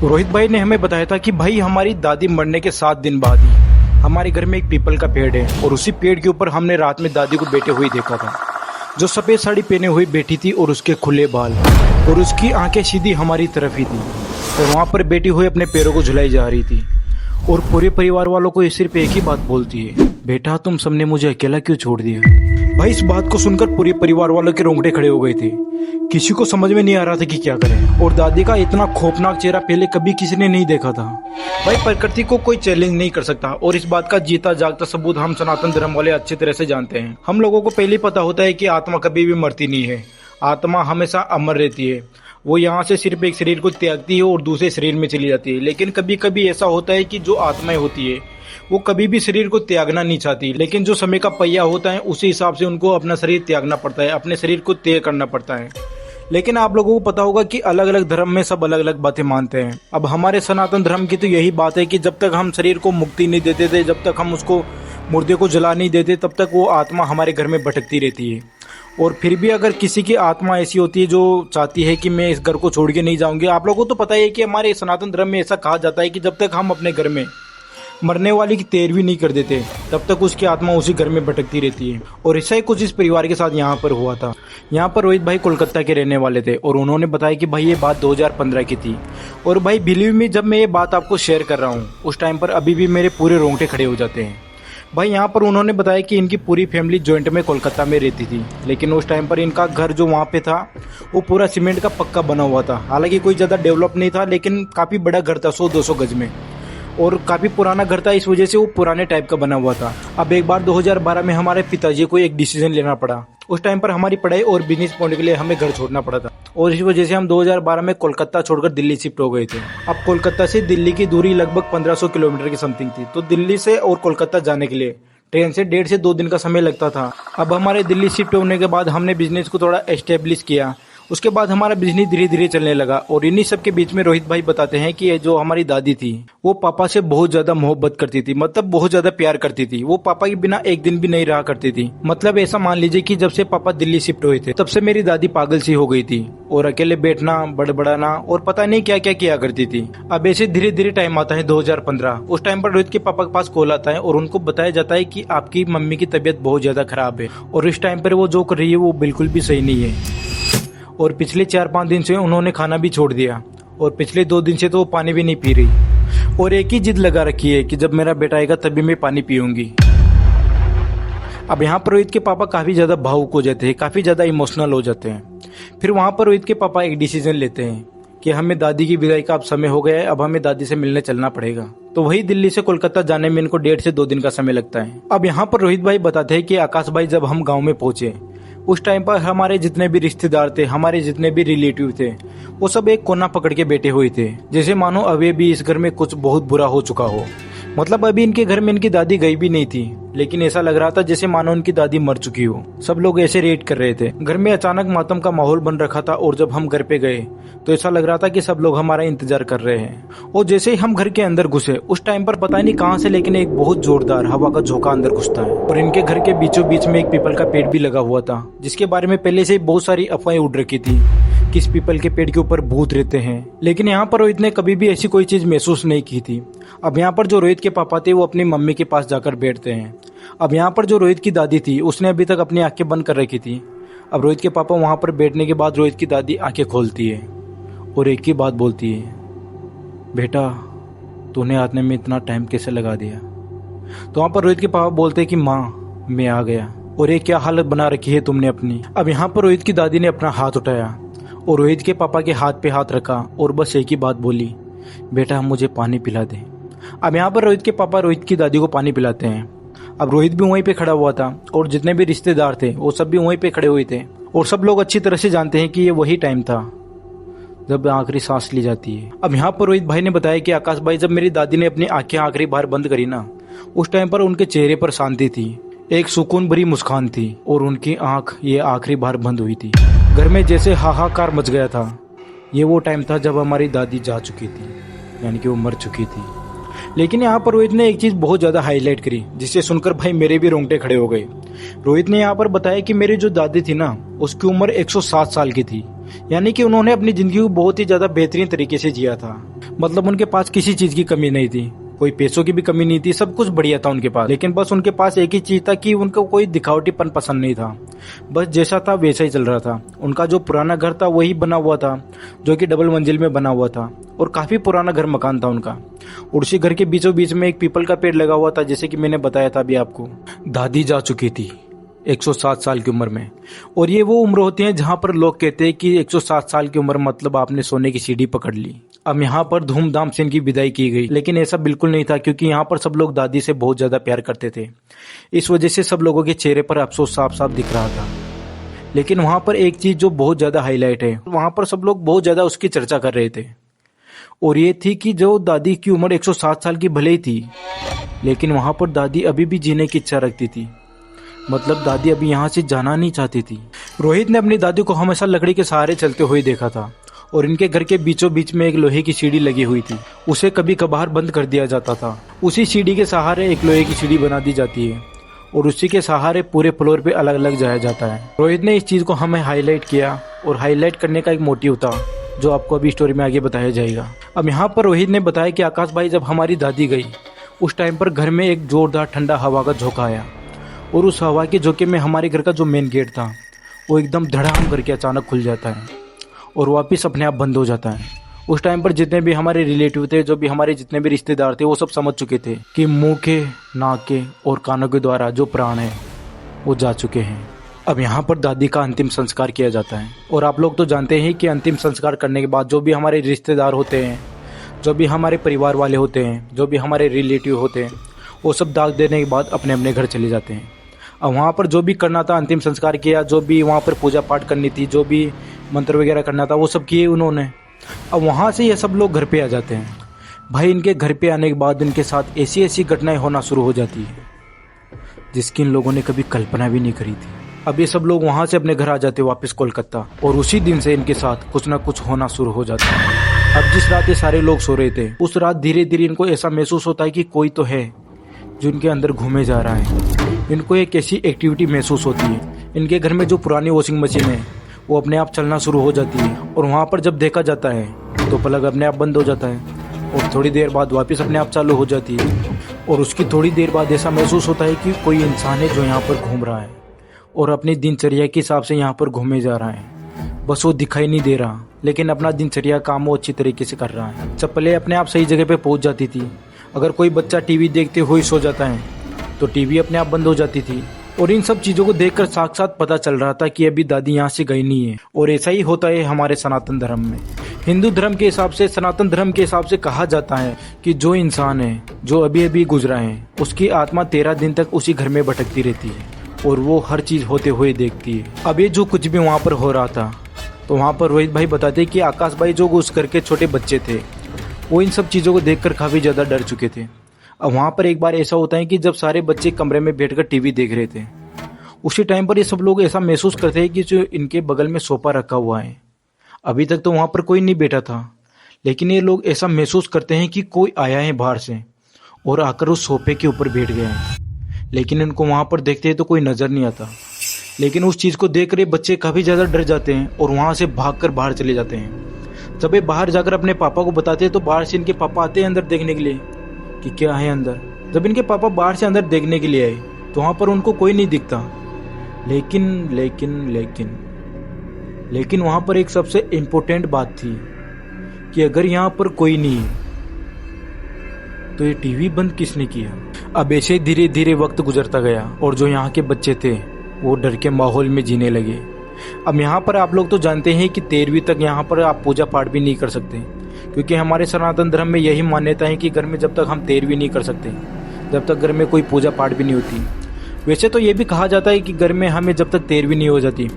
रोहित भाई ने हमें बताया था कि भाई हमारी दादी मरने के 7 दिन बाद ही हमारे घर में एक पीपल का पेड़ है और उसी पेड़ के ऊपर हमने रात में दादी को बैठे हुए देखा था, जो सफ़ेद साड़ी पहने हुई बैठी थी और उसके खुले बाल और उसकी आंखें सीधी हमारी तरफ ही थी और वहाँ पर बैठी हुई अपने पैरों को झुलाई जा रही थी और पूरे परिवार वालों को सिर्फ एक ही बात बोलती है, बेटा तुम सबने मुझे अकेला क्यों छोड़ दिया। भाई इस बात को सुनकर पूरे परिवार वालों के रोंगटे खड़े हो गए थे। किसी को समझ में नहीं आ रहा था कि क्या करें और दादी का इतना खौफनाक चेहरा पहले कभी किसी ने नहीं देखा था। भाई प्रकृति को कोई चैलेंज नहीं कर सकता और इस बात का जीता जागता सबूत हम सनातन धर्म वाले अच्छी तरह से जानते हैं। हम लोगों को पहले पता होता है कि आत्मा कभी भी मरती नहीं है, आत्मा हमेशा अमर रहती है। वो यहाँ से सिर्फ एक शरीर को त्यागती है और दूसरे शरीर में चली जाती है। लेकिन कभी कभी ऐसा होता है कि जो आत्माएं होती है वो कभी भी शरीर को त्यागना नहीं चाहती, लेकिन जो समय का पहिया होता है उसी हिसाब से उनको अपना शरीर त्यागना पड़ता है, अपने शरीर को त्याग करना पड़ता है। लेकिन आप लोगों को पता होगा कि अलग अलग धर्म में सब अलग अलग बातें मानते हैं। अब हमारे सनातन धर्म की तो यही बात है कि जब तक हम शरीर को मुक्ति नहीं देते थे, जब तक हम उसको मुर्दे को जला नहीं देते, तब तक वो आत्मा हमारे घर में भटकती रहती है। और फिर भी अगर किसी की आत्मा ऐसी होती है जो चाहती है कि मैं इस घर को छोड़ के नहीं जाऊंगी, आप लोगों को तो पता है कि हमारे सनातन धर्म में ऐसा कहा जाता है कि जब तक हम अपने घर में मरने वाली की तेरवी नहीं कर देते तब तक उसकी आत्मा उसी घर में भटकती रहती है। और ऐसा ही कुछ इस परिवार के साथ यहाँ पर हुआ था। यहाँ पर रोहित भाई कोलकाता के रहने वाले थे और उन्होंने बताया कि भाई ये बात 2015 की थी। और भाई बिलीव मी, जब मैं ये बात आपको शेयर कर रहा हूँ उस टाइम पर अभी भी मेरे पूरे रोंगटे खड़े हो जाते हैं। भाई यहाँ पर उन्होंने बताया कि इनकी पूरी फैमिली जॉइंट में कोलकाता में रहती थी, लेकिन उस टाइम पर इनका घर जो वहाँ पे था वो पूरा सीमेंट का पक्का बना हुआ था। हालांकि कोई ज़्यादा डेवलप नहीं था, लेकिन काफ़ी बड़ा घर था, 100-200 गज में, और काफ़ी पुराना घर था, इस वजह से वो पुराने टाइप का बना हुआ था। अब एक बार 2012 में हमारे पिताजी को एक डिसीजन लेना पड़ा। उस टाइम पर हमारी पढ़ाई और बिजनेस पॉइंट के लिए हमें घर छोड़ना पड़ा था और इस वजह से हम 2012 में कोलकाता छोड़कर दिल्ली शिफ्ट हो गए थे। अब कोलकाता से दिल्ली की दूरी लगभग 1500 किलोमीटर की समथिंग थी, तो दिल्ली से और कोलकाता जाने के लिए ट्रेन से 1.5 से 2 दिन का समय लगता था। अब हमारे दिल्ली शिफ्ट होने के बाद हमने बिजनेस को थोड़ा एस्टेब्लिश किया। उसके बाद हमारा बिजनेस धीरे धीरे चलने लगा और इन्हीं सब के बीच में रोहित भाई बताते हैं कि ये जो हमारी दादी थी वो पापा से बहुत ज्यादा मोहब्बत करती थी, मतलब बहुत ज्यादा प्यार करती थी। वो पापा के बिना एक दिन भी नहीं रहा करती थी। मतलब ऐसा मान लीजिए कि जब से पापा दिल्ली शिफ्ट हुए थे तब से मेरी दादी पागल सी हो गई थी और अकेले बैठना, बड़बड़ाना और पता नहीं क्या क्या किया करती थी। अब ऐसे धीरे धीरे टाइम आता है 2015। उस टाइम पर रोहित के पापा के पास कॉल आता है और उनको बताया जाता है कि आपकी मम्मी की तबीयत बहुत ज्यादा खराब है और इस टाइम पर वो जो कर रही है वो बिल्कुल भी सही नहीं है और पिछले 4-5 दिन से उन्होंने खाना भी छोड़ दिया और पिछले 2 दिन से तो वो पानी भी नहीं पी रही और एक ही जिद लगा रखी है कि जब मेरा बेटा आएगा तभी मैं पानी पीऊंगी। अब यहाँ पर रोहित के पापा काफ़ी ज़्यादा भावुक हो जाते हैं, काफ़ी ज़्यादा इमोशनल हो जाते हैं। फिर वहाँ पर रोहित के पापा एक डिसीजन लेते हैं कि हमें दादी की विदाई का अब समय हो गया है, अब हमें दादी से मिलने चलना पड़ेगा। तो वही दिल्ली से कोलकाता जाने में इनको 1.5 से 2 दिन का समय लगता है। अब यहाँ पर रोहित भाई बताते हैं कि आकाश भाई जब हम गाँव में पहुंचे उस टाइम पर हमारे जितने भी रिश्तेदार थे, हमारे जितने भी रिलेटिव थे, वो सब एक कोना पकड़ के बैठे हुए थे, जैसे मानो अभी भी इस घर में कुछ बहुत बुरा हो चुका हो। मतलब अभी इनके घर में इनकी दादी गई भी नहीं थी, लेकिन ऐसा लग रहा था जैसे मानो उनकी दादी मर चुकी हो। सब लोग ऐसे रेट कर रहे थे। घर में अचानक मातम का माहौल बन रखा था और जब हम घर पे गए तो ऐसा लग रहा था कि सब लोग हमारा इंतजार कर रहे हैं। और जैसे ही हम घर के अंदर घुसे उस टाइम पर पता नहीं कहां से लेकिन एक बहुत जोरदार हवा का झोंका अंदर घुसता है और इनके घर के बीचों बीच में एक पीपल का पेड़ भी लगा हुआ था, जिसके बारे में पहले से बहुत सारी अफवाहें उड़ रखी थी कि इस पीपल के पेड़ के ऊपर भूत रहते हैं। लेकिन यहाँ पर रोहित ने कभी भी ऐसी कोई चीज महसूस नहीं की थी। अब यहाँ पर जो रोहित के पापा थे वो अपनी मम्मी के पास जाकर बैठते हैं। अब यहाँ पर जो रोहित की दादी थी उसने अभी तक अपनी आंखें बंद कर रखी थी। अब रोहित के पापा वहां पर बैठने के बाद रोहित की दादी आंखें खोलती है और एक ही बात बोलती है, बेटा तूने आने में इतना टाइम कैसे लगा दिया। तो वहां पर रोहित के पापा बोलते हैं कि माँ मैं आ गया और ये क्या हालत बना रखी है तुमने अपनी। अब यहाँ पर रोहित की दादी ने अपना हाथ उठाया और रोहित के पापा के हाथ पे हाथ रखा और बस एक ही बात बोली, बेटा मुझे पानी पिला दे। अब यहाँ पर रोहित के पापा रोहित की दादी को पानी पिलाते हैं। अब रोहित भी वहीं पे खड़ा हुआ था और जितने भी रिश्तेदार थे वो सब भी वहीं पे खड़े हुए थे और सब लोग अच्छी तरह से जानते हैं कि ये वही टाइम था जब आखिरी सांस ली जाती है। अब यहाँ पर रोहित भाई ने बताया कि आकाश भाई जब मेरी दादी ने अपनी आंखें आखिरी बार बंद करी ना, उस टाइम पर उनके चेहरे पर शांति थी, एक सुकून भरी मुस्कान थी और उनकी आंख ये आखिरी बार बंद हुई थी। घर में जैसे हाहाकार मच गया था। ये वो टाइम था जब हमारी दादी जा चुकी थी, यानी कि वो मर चुकी थी। लेकिन यहाँ पर रोहित ने एक चीज बहुत ज्यादा हाईलाइट करी जिसे सुनकर भाई मेरे भी रोंगटे खड़े हो गए। रोहित ने यहाँ पर बताया कि मेरी जो दादी थी ना उसकी उम्र 107 साल की थी, यानी कि उन्होंने अपनी जिंदगी को बहुत ही ज्यादा बेहतरीन तरीके से जिया था। मतलब उनके पास किसी चीज की कमी नहीं थी, कोई पैसों की भी कमी नहीं थी, सब कुछ बढ़िया था उनके पास। लेकिन बस उनके पास एक ही चीज था कि उनको कोई दिखावटीपन पसंद नहीं था। बस जैसा था वैसा ही चल रहा था। उनका जो पुराना घर था वही बना हुआ था, जो कि डबल मंजिल में बना हुआ था और काफी पुराना घर मकान था उनका। और उसी घर के बीचों बीच में एक पीपल का पेड़ लगा हुआ था, जैसे कि मैंने बताया था अभी आपको। दादी जा चुकी थी 107 साल की उम्र में, और ये वो उम्र होती है जहां पर लोग कहते हैं कि 107 साल की उम्र मतलब आपने सोने की सीढ़ी पकड़ ली। अब यहाँ पर धूमधाम से इनकी विदाई की गई, लेकिन ऐसा बिल्कुल नहीं था, क्योंकि यहाँ पर सब लोग दादी से बहुत ज्यादा प्यार करते थे। इस वजह से सब लोगों के चेहरे पर अफसोस साफ साफ दिख रहा था। लेकिन वहां पर एक चीज जो बहुत ज्यादा हाईलाइट है, वहां पर सब लोग बहुत ज्यादा उसकी चर्चा कर रहे थे, और ये थी कि जो दादी की उम्र 107 साल की भले ही थी, लेकिन वहां पर दादी अभी भी जीने की इच्छा रखती थी। मतलब दादी अभी यहाँ से जाना नहीं चाहती थी। रोहित ने अपनी दादी को हमेशा लकड़ी के सहारे चलते हुए देखा था, और इनके घर के बीचों बीच में एक लोहे की सीढ़ी लगी हुई थी। उसे कभी कभार बंद कर दिया जाता था। उसी सीढ़ी के सहारे एक लोहे की सीढ़ी बना दी जाती है, और उसी के सहारे पूरे फ्लोर पे अलग अलग जाया जाता है। रोहित ने इस चीज को हमें हाईलाइट किया, और हाईलाइट करने का एक मोटिव था जो आपको अभी स्टोरी में आगे बताया जाएगा। अब यहाँ पर रोहित ने बताया कि आकाश भाई, जब हमारी दादी गई उस टाइम पर घर में एक जोरदार ठंडा हवा का झोंका आया, और उस हवा के झोंके में हमारे घर का जो मेन गेट था वो एकदम धड़ाम करके अचानक खुल जाता है और वापस अपने आप बंद हो जाता है। उस टाइम पर जितने भी हमारे रिलेटिव थे, जो भी हमारे जितने भी रिश्तेदार थे, वो सब समझ चुके थे कि मुंह के, नाक के और कानों के द्वारा जो प्राण है वो जा चुके हैं। अब यहाँ पर दादी का अंतिम संस्कार किया जाता है, और आप लोग तो जानते हैं कि अंतिम संस्कार करने के बाद जो भी हमारे रिश्तेदार होते हैं, जो भी हमारे परिवार वाले होते हैं, जो भी हमारे रिलेटिव होते हैं, वो सब दाग देने के बाद अपने अपने घर चले जाते हैं। अब वहाँ पर जो भी करना था अंतिम संस्कार किया, जो भी वहाँ पर पूजा पाठ करनी थी, जो भी मंत्र वगैरह करना था वो सब किए उन्होंने। अब वहाँ से ये सब लोग घर पे आ जाते हैं। भाई इनके घर पे आने के बाद इनके साथ ऐसी ऐसी घटनाएं होना शुरू हो जाती है जिसकी इन लोगों ने कभी कल्पना भी नहीं करी थी। अब ये सब लोग वहाँ से अपने घर आ जाते वापस कोलकाता, और उसी दिन से इनके साथ कुछ ना कुछ होना शुरू हो जाता है। अब जिस रात ये सारे लोग सो रहे थे, उस रात धीरे धीरे इनको ऐसा महसूस होता है कि कोई तो है जो इनके अंदर घूमे जा रहा है। इनको एक ऐसी एक्टिविटी महसूस होती है। इनके घर में जो पुरानी वॉशिंग मशीन है वो अपने आप चलना शुरू हो जाती है, और वहाँ पर जब देखा जाता है तो प्लग अपने आप बंद हो जाता है, और थोड़ी देर बाद वापस अपने आप चालू हो जाती है। और उसकी थोड़ी देर बाद ऐसा महसूस होता है कि कोई इंसान है जो यहाँ पर घूम रहा है और अपनी दिनचर्या के हिसाब से यहाँ पर घूमे जा रहा है। बस वो दिखाई नहीं दे रहा, लेकिन अपना दिनचर्या काम वो अच्छी तरीके से कर रहा है। चप्पलें अपने आप सही जगह पे पहुँच जाती थी। अगर कोई बच्चा टीवी देखते हुए सो जाता है तो टीवी अपने आप बंद हो जाती थी। और इन सब चीजों को देखकर साक्षात पता चल रहा था कि अभी दादी यहाँ से गई नहीं है। और ऐसा ही होता है हमारे सनातन धर्म में। हिंदू धर्म के हिसाब से, सनातन धर्म के हिसाब से कहा जाता है कि जो इंसान है जो अभी अभी गुजरा है, उसकी आत्मा 13 दिन तक उसी घर में भटकती रहती है, और वो हर चीज होते हुए देखती है। अब ये जो कुछ भी वहाँ पर हो रहा था, तो वहाँ पर रोहित भाई बताते कि आकाश भाई जो उस घर के छोटे बच्चे थे, वो इन सब चीज़ों को देखकर काफ़ी ज़्यादा डर चुके थे। अब वहाँ पर एक बार ऐसा होता है कि जब सारे बच्चे कमरे में बैठकर टीवी देख रहे थे, उसी टाइम पर ये सब लोग ऐसा महसूस करते हैं कि जो इनके बगल में सोफा रखा हुआ है, अभी तक तो वहाँ पर कोई नहीं बैठा था, लेकिन ये लोग ऐसा महसूस करते हैं कि कोई आया है बाहर से और आकर उस सोफे के ऊपर बैठ गया है। लेकिन इनको वहाँ पर देखते हैं तो कोई नज़र नहीं आता। लेकिन उस चीज़ को देखकर ये बच्चे काफ़ी ज़्यादा डर जाते हैं और वहाँ से भागकर बाहर चले जाते हैं। जब ये बाहर जाकर अपने पापा को बताते हैं तो बाहर से इनके पापा आते हैं अंदर देखने के लिए कि क्या है अंदर। जब इनके पापा बाहर से अंदर देखने के लिए आए तो वहाँ पर उनको कोई नहीं दिखता। लेकिन लेकिन लेकिन लेकिन वहाँ पर एक सबसे इम्पोर्टेंट बात थी कि अगर यहाँ पर कोई नहीं है तो ये टीवी बंद किसने किया। अब ऐसे धीरे धीरे वक्त गुजरता गया और जो यहाँ के बच्चे थे वो डर के माहौल में जीने लगे। अब यहाँ पर आप लोग तो जानते हैं कि 13वीं तक यहाँ पर आप पूजा पाठ भी नहीं कर सकते, क्योंकि हमारे सनातन धर्म में यही मान्यता है कि घर में जब तक हम 13वीं नहीं कर सकते, जब तक घर में कोई पूजा पाठ भी नहीं होती। वैसे तो ये भी कहा जाता है कि घर में हमें जब तक 13वीं नहीं हो जाती,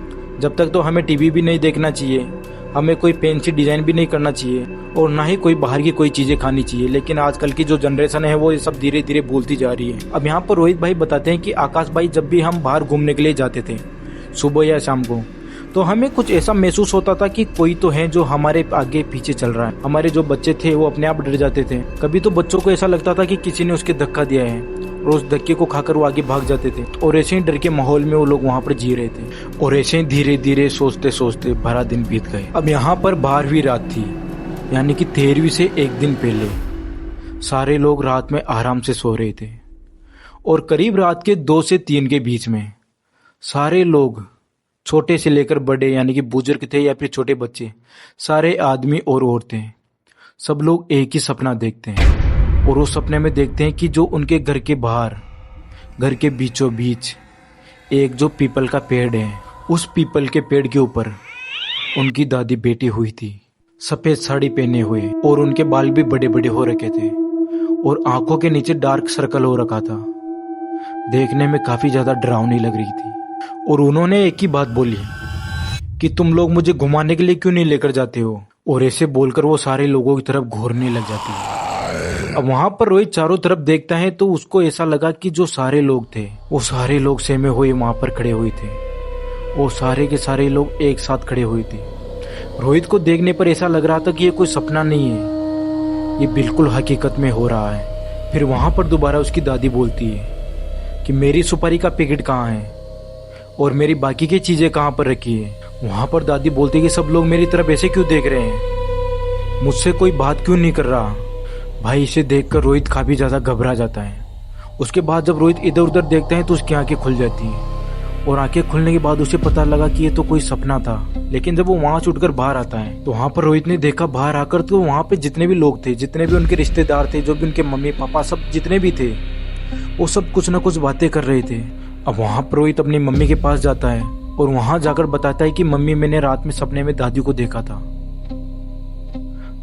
जब तक तो हमें टीवी भी नहीं देखना चाहिए, हमें कोई फैंसी डिजाइन भी नहीं करना चाहिए और ना ही कोई बाहर की कोई चीज़ें खानी चाहिए। लेकिन आजकल की जो जनरेशन है वो ये सब धीरे धीरे भूलती जा रही है। अब यहाँ पर रोहित भाई बताते हैं कि आकाश भाई जब भी हम बाहर घूमने के लिए जाते थे सुबह या शाम को, तो हमें कुछ ऐसा महसूस होता था कि कोई तो है जो हमारे आगे पीछे चल रहा है। हमारे जो बच्चे थे वो अपने आप डर जाते थे। कभी तो बच्चों को ऐसा लगता था कि किसी ने उसके धक्का दिया है और उस धक्के को खाकर वो आगे भाग जाते थे। और ऐसे ही डर के माहौल में वो लोग वहाँ पर जी रहे थे। और ऐसे ही धीरे धीरे सोचते सोचते 12 दिन बीत गए। अब यहाँ पर 12वीं रात थी। यानी कि 13वीं से एक दिन पहले सारे लोग रात में आराम से सो रहे थे और करीब रात के 2 से 3 के बीच में सारे लोग, छोटे से लेकर बड़े यानी कि बुजुर्ग थे या फिर छोटे बच्चे, सारे आदमी और औरतें, सब लोग एक ही सपना देखते हैं। और उस सपने में देखते हैं कि जो उनके घर के बाहर, घर के बीचों बीच एक जो पीपल का पेड़ है, उस पीपल के पेड़ के ऊपर उनकी दादी बैठी हुई थी, सफेद साड़ी पहने हुए, और उनके बाल भी बड़े बड़े हो रखे थे और आंखों के नीचे डार्क सर्कल हो रखा था। देखने में काफी ज्यादा डरावनी लग रही थी। और उन्होंने एक ही बात बोली कि तुम लोग मुझे घुमाने के लिए क्यों नहीं लेकर जाते हो। और ऐसे बोलकर वो सारे लोगों की तरफ घूरने लग जाती है। अब वहां पर रोहित चारों तरफ देखता है तो उसको ऐसा लगा कि जो सारे लोग थे वो सारे लोग सहमे हुए वहां पर खड़े हुए थे और सारे के सारे लोग एक साथ खड़े हुए थे। रोहित को देखने पर ऐसा लग रहा था कि ये कोई सपना नहीं है, ये बिल्कुल हकीकत में हो रहा है। फिर वहां पर दोबारा उसकी दादी बोलती है कि मेरी सुपारी का पैकेट कहाँ है और मेरी बाकी की चीजें कहाँ पर रखी है। वहां पर दादी बोलती है कि सब लोग मेरी तरफ ऐसे क्यों देख रहे हैं, मुझसे कोई बात क्यों नहीं कर रहा। भाई इसे देखकर रोहित काफी ज्यादा घबरा जाता है। उसके बाद जब रोहित इधर उधर देखता है तो उसकी आंखें खुल जाती हैं और आंखें खुलने के बाद उसे पता लगा कि ये तो कोई सपना था। लेकिन जब वो वहां से उठकर बाहर आता है तो वहां पर रोहित ने देखा बाहर आकर तो वहां पे जितने भी लोग थे, जितने भी उनके रिश्तेदार थे, जो भी उनके मम्मी पापा सब जितने भी थे, वो सब कुछ न कुछ बातें कर रहे थे। अब वहां पर रोहित अपनी मम्मी के पास जाता है और वहां जाकर बताता है कि मम्मी मैंने रात में सपने में दादी को देखा था।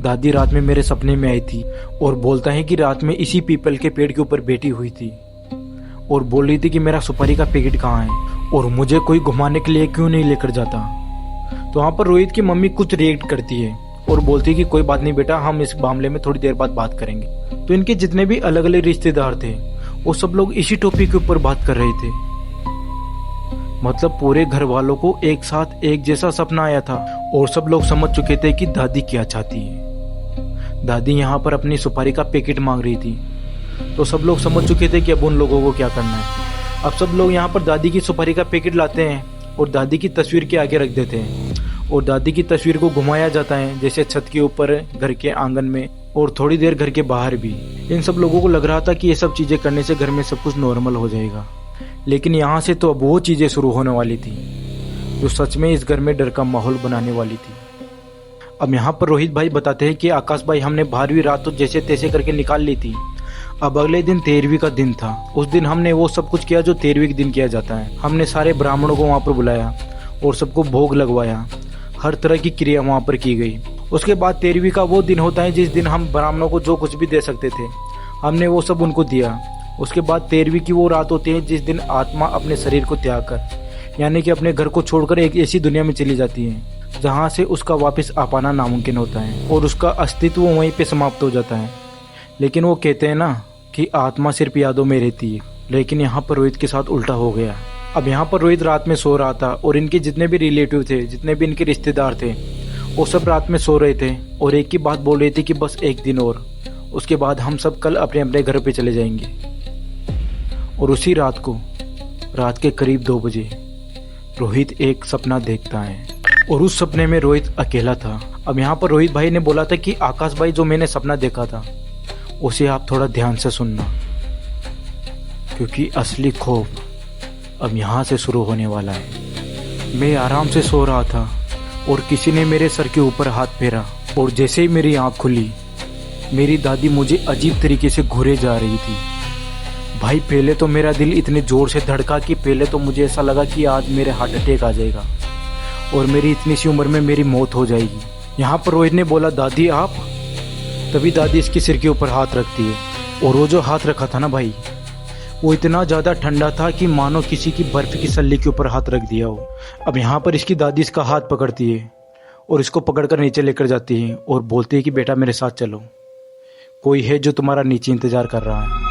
दादी रात में मेरे सपने में आई थी और बोलता है कि रात में इसी पीपल के पेड़ के ऊपर बैठी हुई थी और बोल रही थी कि मेरा सुपारी का पैकेट कहाँ है और मुझे कोई घुमाने के लिए क्यों नहीं लेकर जाता। तो वहां पर रोहित की मम्मी कुछ रिएक्ट करती है और बोलती है कि कोई बात नहीं बेटा, हम इस मामले में थोड़ी देर बाद बात करेंगे। तो इनके जितने भी अलग अलग रिश्तेदार थे वो सब लोग इसी टॉपिक के ऊपर बात कर रहे थे। मतलब पूरे घर वालों को एक साथ एक जैसा सपना आया था और सब लोग समझ चुके थे कि दादी क्या चाहती है। दादी यहाँ पर अपनी सुपारी का पैकेट मांग रही थी, तो सब लोग समझ चुके थे कि अब उन लोगों को क्या करना है। अब सब लोग यहाँ पर दादी की सुपारी का पैकेट लाते हैं और दादी की तस्वीर के आगे रख देते हैं और दादी की तस्वीर को घुमाया जाता है, जैसे छत के ऊपर, घर के आंगन में और थोड़ी देर घर के बाहर भी। इन सब लोगों को लग रहा था कि ये सब चीजें करने से घर में सब कुछ नॉर्मल हो जाएगा। लेकिन यहाँ से तो अब वो चीजें शुरू होने वाली थी जो सच में इस घर में डर का माहौल बनाने वाली थी। अब यहाँ पर रोहित भाई बताते हैं कि आकाश भाई हमने 12वीं रात तो जैसे तैसे करके निकाल ली थी। अब अगले दिन 13वीं का दिन था। उस दिन हमने वो सब कुछ किया जो 13वीं के दिन किया जाता है। हमने सारे ब्राह्मणों को वहाँ पर बुलाया और सबको भोग लगवाया, हर तरह की क्रिया वहाँ पर की गई। उसके बाद 13वीं का वो दिन होता है जिस दिन हम ब्राह्मणों को जो कुछ भी दे सकते थे हमने वो सब उनको दिया। उसके बाद 13वीं की वो रात होती है जिस दिन आत्मा अपने शरीर को त्याग कर, यानी कि अपने घर को छोड़कर एक ऐसी दुनिया में चली जाती है जहाँ से उसका वापस आ पाना नामुमकिन होता है और उसका अस्तित्व वहीं पे समाप्त हो जाता है। लेकिन वो कहते हैं ना कि आत्मा सिर्फ यादों में रहती है, लेकिन यहाँ पर रोहित के साथ उल्टा हो गया। अब यहाँ पर रोहित रात में सो रहा था और इनके जितने भी रिलेटिव थे, जितने भी इनके रिश्तेदार थे, वो सब रात में सो रहे थे और एक ही बात बोल रहे थे कि बस एक दिन और, उसके बाद हम सब कल अपने अपने घर पे चले जाएंगे। और उसी रात को, रात के करीब 2 बजे रोहित एक सपना देखता है और उस सपने में रोहित अकेला था। अब यहाँ पर रोहित भाई ने बोला था कि आकाश भाई जो मैंने सपना देखा था उसे आप थोड़ा ध्यान से सुनना, क्योंकि असली खौफ अब यहाँ से शुरू होने वाला है। मैं आराम से सो रहा था और किसी ने मेरे सर के ऊपर हाथ फेरा और जैसे ही मेरी आँख खुली मेरी दादी मुझे अजीब तरीके से घूरे जा रही थी। भाई पहले तो मेरा दिल इतने जोर से धड़का कि पहले तो मुझे ऐसा लगा कि आज मेरे हार्ट अटैक आ जाएगा और मेरी इतनी सी उम्र में मेरी मौत हो जाएगी। यहाँ पर रोहित ने बोला दादी आप, तभी दादी इसके सिर के ऊपर हाथ रखती है और वो जो हाथ रखा था ना भाई, वो इतना ज़्यादा ठंडा था कि मानो किसी की बर्फ की सल्ली के ऊपर हाथ रख दिया हो। अब यहाँ पर इसकी दादी इसका हाथ पकड़ती है और इसको पकड़कर नीचे लेकर जाती है और बोलती है कि बेटा मेरे साथ चलो, कोई है जो तुम्हारा नीचे इंतजार कर रहा है।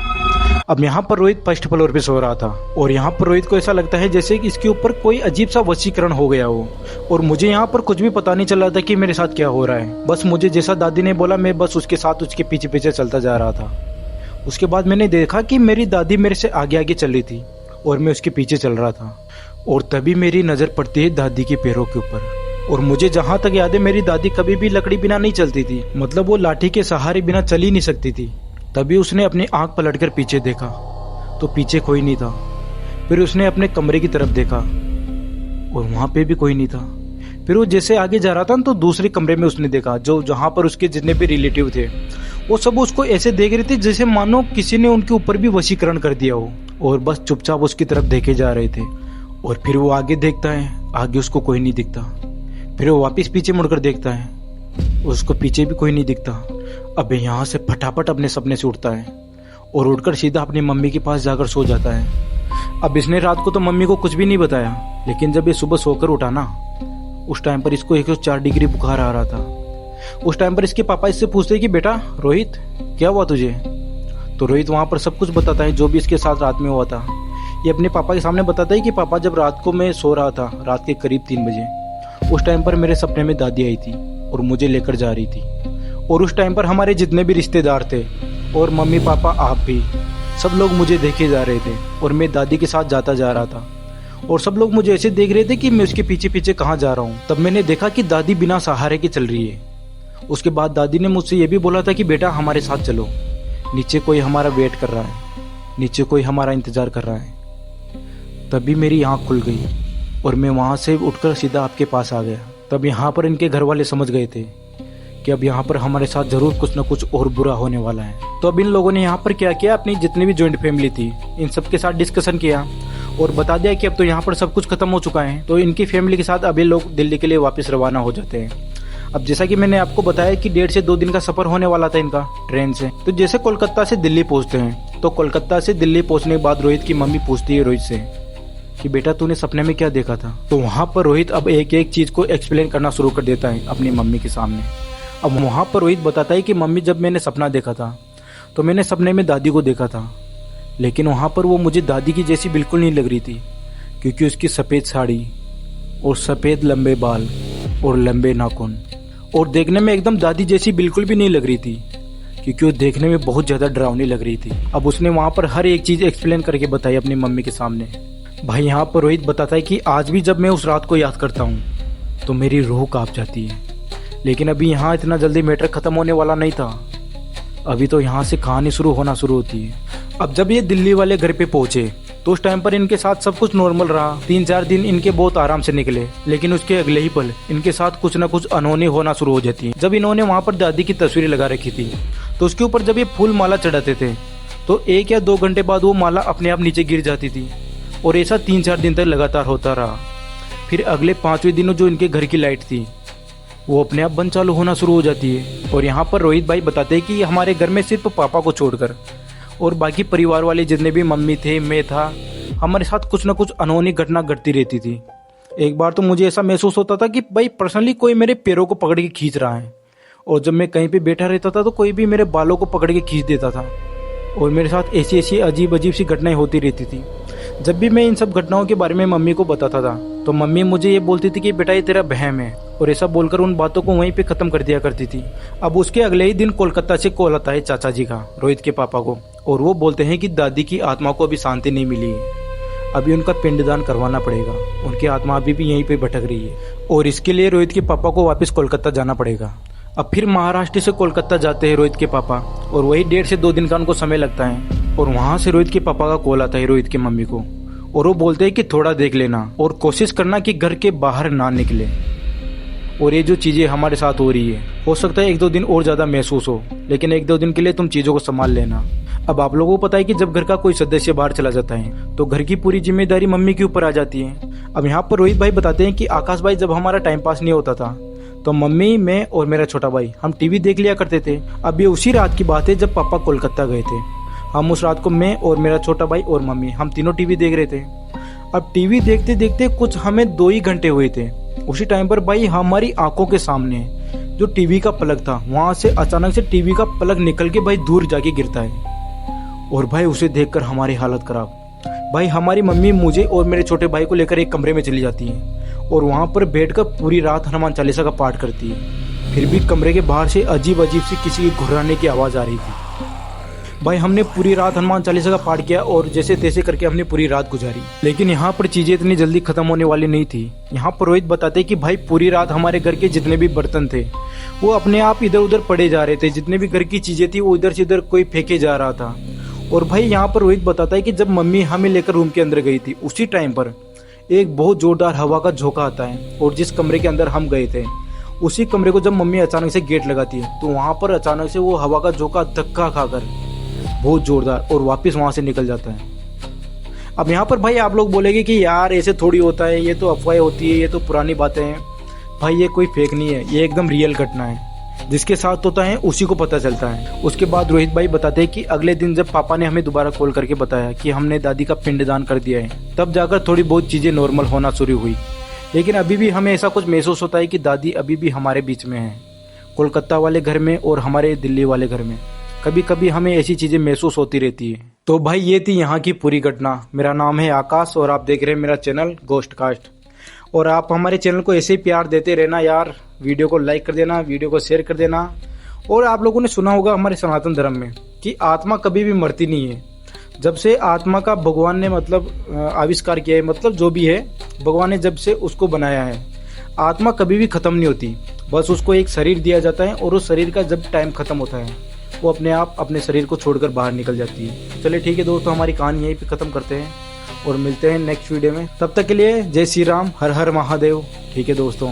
अब यहाँ पर रोहित फर्स्ट फ्लोर पे सो रहा था और यहाँ पर रोहित को ऐसा लगता है जैसे कि इसके ऊपर कोई अजीब सा वशीकरण हो गया हो और मुझे यहाँ पर कुछ भी पता नहीं चल रहा था कि मेरे साथ क्या हो रहा है। बस मुझे जैसा दादी ने बोला मैं बस उसके साथ उसके पीछे पीछे चलता जा रहा था। उसके बाद मैंने देखा कि मेरी दादी मेरे से आगे आगे चल रही थी और मैं उसके पीछे चल रहा था और तभी मेरी नज़र पड़ती है दादी के पैरों के ऊपर और मुझे जहाँ तक याद है मेरी दादी कभी भी लकड़ी बिना नहीं चलती थी, मतलब वो लाठी के सहारे बिना चल ही नहीं सकती थी। तभी उसने अपनी आंख पलटकर पीछे देखा तो पीछे कोई नहीं था। फिर उसने अपने कमरे की तरफ देखा और वहां पे भी कोई नहीं था। फिर वो जैसे आगे जा रहा था तो दूसरे कमरे में उसने देखा जो जहां पर उसके जितने भी रिलेटिव थे वो सब उसको ऐसे देख रहे थे जैसे मानो किसी ने उनके ऊपर भी वशीकरण कर दिया हो, और बस चुपचाप उसकी तरफ देखे जा रहे थे। और फिर वो आगे देखता है, आगे उसको कोई नहीं दिखता। फिर वो वापस पीछे मुड़कर देखता है, उसको पीछे भी कोई नहीं दिखता। अब यहाँ से फटाफट अपने सपने से उठता है और उठकर सीधा अपनी मम्मी के पास जाकर सो जाता है। अब इसने रात को तो मम्मी को कुछ भी नहीं बताया, लेकिन जब ये सुबह सोकर उठा ना, उस टाइम पर इसको 104 डिग्री बुखार आ रहा था। उस टाइम पर इसके पापा इससे पूछते हैं कि बेटा रोहित क्या हुआ तुझे। तो रोहित वहां पर सब कुछ बताता है जो भी इसके साथ रात में हुआ था। ये अपने पापा के सामने बताता है कि पापा जब रात को मैं सो रहा था, रात के करीब 3 बजे, उस टाइम पर मेरे सपने में दादी आई थी और मुझे लेकर जा रही थी। और उस टाइम पर हमारे जितने भी रिश्तेदार थे और मम्मी पापा आप भी, सब लोग मुझे देखे जा रहे थे और मैं दादी के साथ जाता जा रहा था। और सब लोग मुझे ऐसे देख रहे थे कि मैं उसके पीछे पीछे कहाँ जा रहा हूँ। तब मैंने देखा कि दादी बिना सहारे के चल रही है। उसके बाद दादी ने मुझसे ये भी बोला था कि बेटा हमारे साथ चलो, नीचे कोई हमारा वेट कर रहा है, नीचे कोई हमारा इंतजार कर रहा है। तभी मेरी आँख खुल गई और मैं वहाँ से उठकर सीधा आपके पास आ गया। तब यहाँ पर इनके घर वाले समझ गए थे कि अब यहाँ पर हमारे साथ जरूर कुछ न कुछ और बुरा होने वाला है। तो अब इन लोगों ने यहाँ पर क्या किया, अपनी जितनी भी ज्वाइंट फैमिली थी इन सब के साथ डिस्कशन किया और बता दिया कि अब तो यहाँ पर सब कुछ खत्म हो चुका है। तो इनकी फैमिली के साथ अभी लोग दिल्ली के लिए वापस रवाना हो जाते हैं। अब जैसा कि मैंने आपको बताया कि 1.5 से 2 दिन का सफर होने वाला था इनका ट्रेन से। तो जैसे कोलकाता से दिल्ली पहुंचते हैं, तो कोलकाता से दिल्ली पहुंचने के बाद रोहित की मम्मी पूछती है रोहित से कि बेटा तूने सपने में क्या देखा था। तो वहां पर रोहित अब एक एक चीज को एक्सप्लेन करना शुरू कर देता है अपनी मम्मी के सामने। अब वहां पर रोहित बताता है कि मम्मी जब मैंने सपना देखा था तो मैंने सपने में दादी को देखा था, लेकिन वहां पर वो मुझे दादी की जैसी बिल्कुल नहीं लग रही थी, क्योंकि उसकी सफेद साड़ी और सफेद लंबे बाल और लंबे नाखून, और देखने में एकदम दादी जैसी बिल्कुल भी नहीं लग रही थी, क्योंकि वो देखने में बहुत ज्यादा डरावनी लग रही थी। अब उसने वहां पर हर एक चीज एक्सप्लेन करके बताई अपनी मम्मी के सामने। भाई यहाँ पर रोहित बताता है कि आज भी जब मैं उस रात को याद करता हूँ तो मेरी रूह कांप जाती है। लेकिन अभी यहाँ इतना जल्दी मैटर खत्म होने वाला नहीं था, अभी तो यहाँ से कहानी शुरू होती है। अब जब ये दिल्ली वाले घर पे पहुंचे तो उस टाइम पर इनके साथ सब कुछ नॉर्मल रहा। 3-4 दिन इनके बहुत आराम से निकले, लेकिन उसके अगले ही पल इनके साथ कुछ न कुछ अनहोनी होना शुरू हो जाती है। जब इन्होंने वहाँ पर दादी की तस्वीरें लगा रखी थी तो उसके ऊपर जब ये फूल माला चढ़ाते थे तो 1 या 2 घंटे बाद वो माला अपने आप नीचे गिर जाती थी, और ऐसा 3-4 दिन तक लगातार होता रहा। फिर अगले 5वें दिन जो इनके घर की लाइट थी वो अपने आप बंद चालू होना शुरू हो जाती है। और यहाँ पर रोहित भाई बताते हैं कि हमारे घर में सिर्फ पापा को छोड़कर और बाकी परिवार वाले जितने भी मम्मी थे, मैं था, हमारे साथ कुछ न कुछ अनहोनी घटना घटती रहती थी। एक बार तो मुझे ऐसा महसूस होता था कि भाई पर्सनली कोई मेरे पैरों को पकड़ के खींच रहा है, और जब मैं कहीं पे बैठा रहता था तो कोई भी मेरे बालों को पकड़ के खींच देता था, और मेरे साथ ऐसी ऐसी अजीब अजीब सी घटनाएं होती रहती थी। जब भी मैं इन सब घटनाओं के बारे में मम्मी को बताता था तो मम्मी मुझे ये बोलती थी कि बेटा ये तेरा बहम है, और ऐसा बोलकर उन बातों को वहीं पे खत्म कर दिया करती थी। अब उसके अगले ही दिन कोलकाता से कॉल आता है चाचा जी का, रोहित के पापा को, और वो बोलते हैं कि दादी की आत्मा को अभी शांति नहीं मिली है, अभी उनका पिंडदान करवाना पड़ेगा, उनकी आत्मा अभी भी यहीं पे भटक रही है, और इसके लिए रोहित के पापा को वापस कोलकाता जाना पड़ेगा। अब फिर महाराष्ट्र से कोलकाता जाते हैं रोहित के पापा, और वही 1.5 से 2 दिन का उनको समय लगता है। और वहां से रोहित के पापा का कॉल आता है रोहित की मम्मी को, और वो बोलते हैं कि थोड़ा देख लेना और कोशिश करना कि घर के बाहर ना निकले, और ये जो चीजें हमारे साथ हो रही है हो सकता है 1-2 दिन और ज्यादा महसूस हो, लेकिन 1-2 दिन के लिए तुम चीजों को संभाल लेना। अब आप लोगों को पता है कि जब घर का कोई सदस्य बाहर चला जाता है तो घर की पूरी जिम्मेदारी मम्मी के ऊपर आ जाती है। अब यहाँ पर रोहित भाई बताते हैं कि आकाश भाई जब हमारा टाइम पास नहीं होता था तो मम्मी, मैं और मेरा छोटा भाई हम टीवी देख लिया करते थे। अब ये उसी रात की बात है जब पापा कोलकाता गए थे। हम उस रात को मैं और मेरा छोटा भाई और मम्मी हम तीनों टीवी देख रहे थे। अब टीवी देखते देखते कुछ हमें 2 ही घंटे हुए थे। उसी टाइम पर भाई हमारी आंखों के सामने जो टीवी का पलक था वहां से अचानक से टीवी का पलक निकल के भाई दूर जाके गिरता है, और भाई उसे देखकर हमारी हालत खराब। भाई हमारी मम्मी मुझे और मेरे छोटे भाई को लेकर एक कमरे में चली जाती है और वहां पर बैठकर पूरी रात हनुमान चालीसा का पाठ करती है। फिर भी कमरे के बाहर से अजीब अजीब सी किसी के घुर्राने की आवाज आ रही थी। भाई हमने पूरी रात हनुमान चालीसा का पाठ किया और जैसे तैसे करके हमने पूरी रात गुजारी। लेकिन यहाँ पर चीजें इतनी जल्दी खत्म होने वाली नहीं थी। यहाँ पर रोहित बताते कि भाई पूरी रात हमारे घर के जितने भी बर्तन थे वो अपने आप इधर उधर पड़े जा रहे थे। जितने भी घर की चीजें थी वो इधर से इधर कोई फेंके जा रहा था। और भाई यहाँ पर रोहित बताता है कि जब मम्मी हमें लेकर रूम के अंदर गई थी उसी टाइम पर एक बहुत जोरदार हवा का झोंका आता है और जिस कमरे के अंदर हम गए थे उसी कमरे को जब मम्मी अचानक से गेट लगाती है तो वहां पर अचानक से वो हवा का झोंका धक्का खाकर बहुत जोरदार और वापस वहां से निकल जाता है। अब यहाँ पर भाई आप लोग बोलेंगे कि यार ऐसे थोड़ी होता है, ये तो अफवाहें होती है, ये तो पुरानी बातें हैं। भाई ये कोई फेक नहीं है, ये एकदम रियल घटना है। जिसके साथ होता है उसी को पता चलता है। उसके बाद रोहित भाई बताते हैं कि अगले दिन जब पापा ने हमें दोबारा कॉल करके बताया कि हमने दादी का पिंडदान कर दिया है तब जाकर थोड़ी बहुत चीजें नॉर्मल होना शुरू हुई। लेकिन अभी भी हमें ऐसा कुछ महसूस होता है कि दादी अभी भी हमारे बीच में है, कोलकाता वाले घर में और हमारे दिल्ली वाले घर में। कभी कभी हमें ऐसी चीजें महसूस होती रहती है। तो भाई ये थी यहाँ की पूरी घटना। मेरा नाम है आकाश और आप देख रहे हैं मेरा चैनल घोस्टकास्ट। और आप हमारे चैनल को ऐसे ही प्यार देते रहना यार। वीडियो को लाइक कर देना, वीडियो को शेयर कर देना। और आप लोगों ने सुना होगा हमारे सनातन धर्म में कि आत्मा कभी भी मरती नहीं है। जब से आत्मा का भगवान ने आविष्कार किया है, मतलब जो भी है भगवान ने जब से उसको बनाया है, आत्मा कभी भी खत्म नहीं होती। बस उसको एक शरीर दिया जाता है और उस शरीर का जब टाइम खत्म होता है वो अपने आप अपने शरीर को छोड़कर बाहर निकल जाती है। चलिए ठीक है दोस्तों, हमारी कहानी यहीं पे खत्म करते हैं और मिलते हैं नेक्स्ट वीडियो में। तब तक के लिए जय श्री राम, हर हर महादेव। ठीक है दोस्तों।